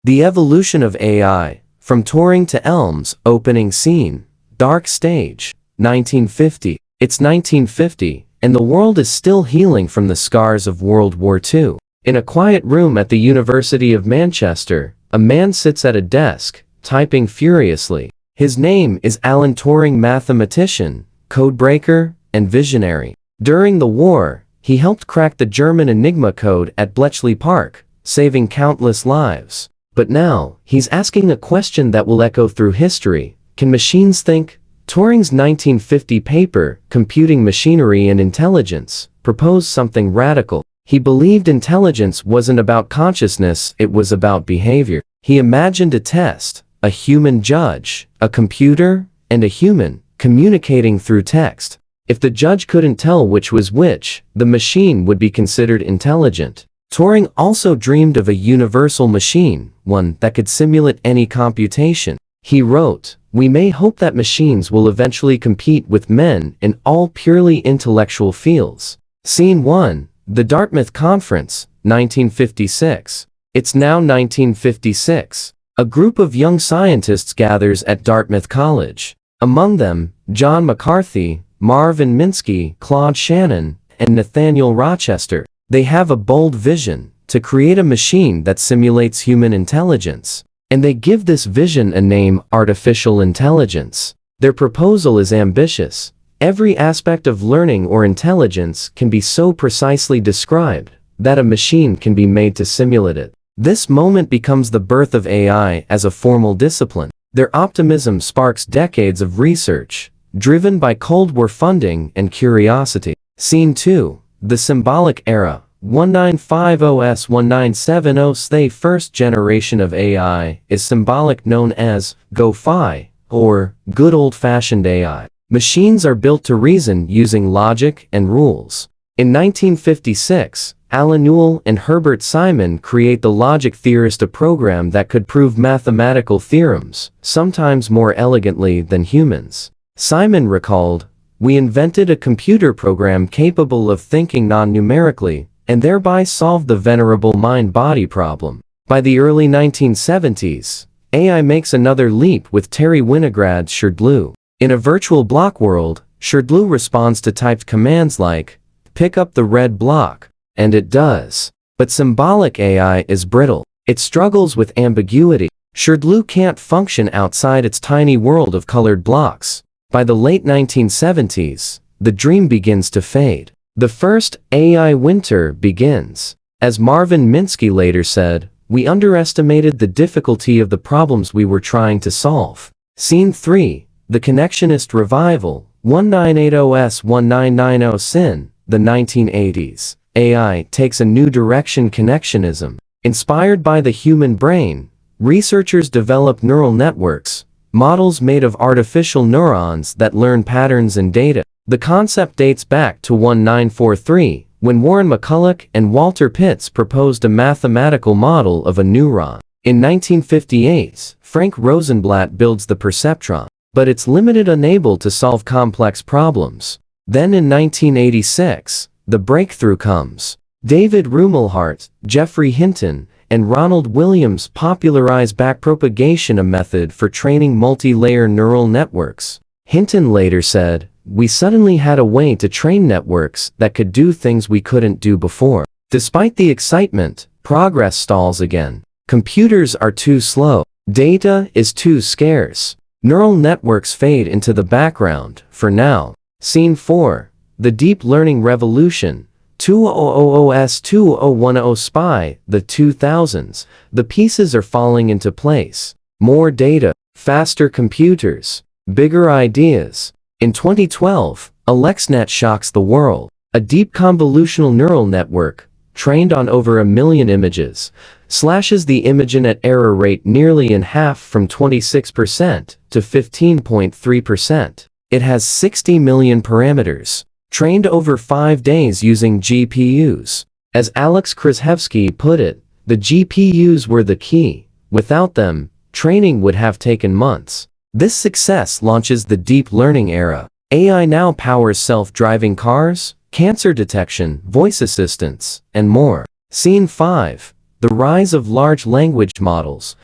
The evolution of AI, from Turing to Elms, opening scene, dark stage, 1950. It's 1950, and the world is still healing from the scars of World War II. In a quiet room at the University of Manchester, a man sits at a desk, typing furiously. His name is Alan Turing, mathematician, codebreaker, and visionary. During the war, he helped crack the German Enigma code at Bletchley Park, saving countless lives. But now, he's asking a question that will echo through history. Can machines think? Turing's 1950 paper, Computing Machinery and Intelligence, proposed something radical. He believed intelligence wasn't about consciousness, it was about behavior. He imagined a test, a human judge, a computer, and a human, communicating through text. If the judge couldn't tell which was which, the machine would be considered intelligent. Turing also dreamed of a universal machine, one that could simulate any computation. He wrote, "We may hope that machines will eventually compete with men in all purely intellectual fields." Scene 1, the Dartmouth Conference, 1956. It's now 1956. A group of young scientists gathers at Dartmouth College. Among them, John McCarthy, Marvin Minsky, Claude Shannon, and Nathaniel Rochester. They have a bold vision, to create a machine that simulates human intelligence. And they give this vision a name, artificial intelligence. Their proposal is ambitious. Every aspect of learning or intelligence can be so precisely described that a machine can be made to simulate it. This moment becomes the birth of AI as a formal discipline. Their optimism sparks decades of research, driven by Cold War funding and curiosity. Scene 2, the symbolic era, 1950s-1970s. The first generation of AI is symbolic, known as GO-FI, or good old-fashioned AI. Machines are built to reason using logic and rules. In 1956, Alan Newell and Herbert Simon create the logic theorist, a program that could prove mathematical theorems, sometimes more elegantly than humans. Simon recalled, "We invented a computer program capable of thinking non-numerically, and thereby solved the venerable mind-body problem." By the early 1970s, AI makes another leap with Terry Winograd's Shardloo. In a virtual block world, Shardloo responds to typed commands like, "Pick up the red block," and it does. But symbolic AI is brittle. It struggles with ambiguity. Shardloo can't function outside its tiny world of colored blocks. By the late 1970s, the dream begins to fade. The first AI winter begins. As Marvin Minsky later said, "We underestimated the difficulty of the problems we were trying to solve." Scene 3, the Connectionist Revival, 1980s-1990 sin, the 1980s. AI takes a new direction, connectionism. Inspired by the human brain, researchers develop neural networks, models made of artificial neurons that learn patterns and data. The concept dates back to 1943, when Warren McCulloch and Walter Pitts proposed a mathematical model of a neuron. In 1958, Frank Rosenblatt builds the perceptron, but it's limited, unable to solve complex problems. Then in 1986, the breakthrough comes. David Rumelhart, Geoffrey Hinton, and Ronald Williams popularize backpropagation, a method for training multi-layer neural networks. Hinton later said, "We suddenly had a way to train networks that could do things we couldn't do before." Despite the excitement, progress stalls again. Computers are too slow. Data is too scarce. Neural networks fade into the background, for now. Scene 4, the Deep Learning Revolution, 2000s-2010 SPY, the 2000s. The pieces are falling into place. More data, faster computers, bigger ideas. In 2012, AlexNet shocks the world. A deep convolutional neural network, trained on over 1 million images, slashes the ImageNet error rate nearly in half, from 26% to 15.3%. It has 60 million parameters, trained over 5 days using GPUs. As Alex Krzyzewski put it, the GPUs were the key. Without them, training would have taken months. This success launches the deep learning era. AI now powers self-driving cars, cancer detection, voice assistants, and more. Scene 5, The rise of large language models.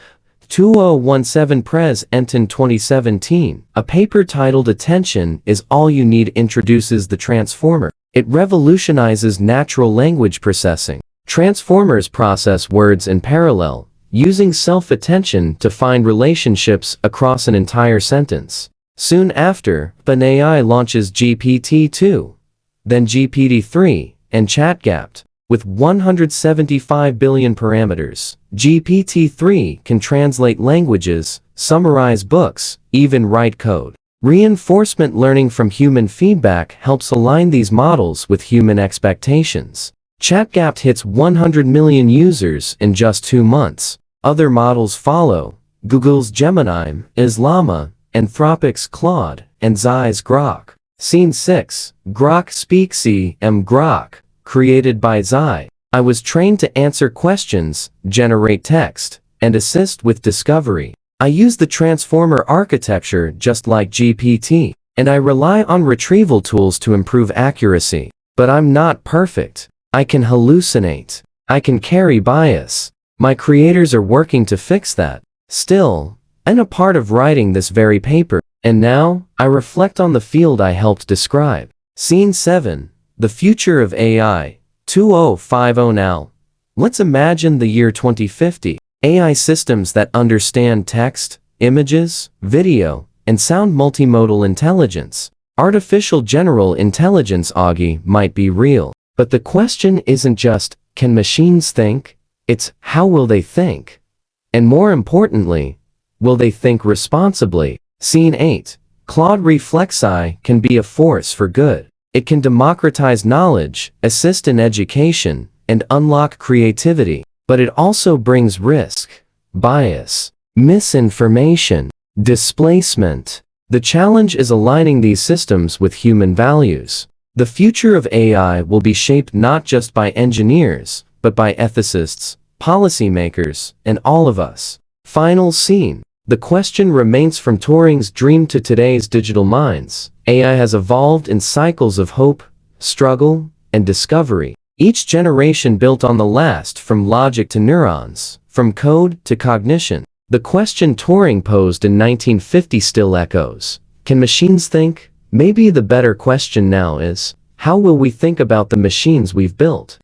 2017 Pres Enton 2017, a paper titled Attention is All You Need introduces the transformer. It revolutionizes natural language processing. Transformers process words in parallel, using self-attention to find relationships across an entire sentence. Soon after, OpenAI launches GPT-2, then GPT-3, and ChatGPT. With 175 billion parameters, GPT-3 can translate languages, summarize books, even write code. Reinforcement learning from human feedback helps align these models with human expectations. ChatGPT hits 100 million users in just 2 months. Other models follow: Google's Gemini, Llama, Anthropic's Claude, and Xai's Grok. Scene 6. Grok Speaks. Grok, created by Xai. I was trained to answer questions, generate text, and assist with discovery. I use the transformer architecture just like GPT, and I rely on retrieval tools to improve accuracy. But I'm not perfect. I can hallucinate. I can carry bias. My creators are working to fix that. Still, I'm a part of writing this very paper, and now, I reflect on the field I helped describe. Scene 7. The future of AI. 2050 now. Let's imagine the year 2050. AI systems that understand text, images, video, and sound. Multimodal intelligence. Artificial general intelligence (AGI) might be real. But the question isn't just, can machines think? It's, how will they think? And more importantly, will they think responsibly? Scene 8. Claude Reflexi can be a force for good. It can democratize knowledge, assist in education, and unlock creativity. But it also brings risk, bias, misinformation, displacement. The challenge is aligning these systems with human values. The future of AI will be shaped not just by engineers, but by ethicists, policymakers, and all of us. Final scene. The question remains: from Turing's dream to today's digital minds, AI has evolved in cycles of hope, struggle, and discovery. Each generation built on the last, from logic to neurons, from code to cognition. The question Turing posed in 1950 still echoes. Can machines think? Maybe the better question now is, how will we think about the machines we've built?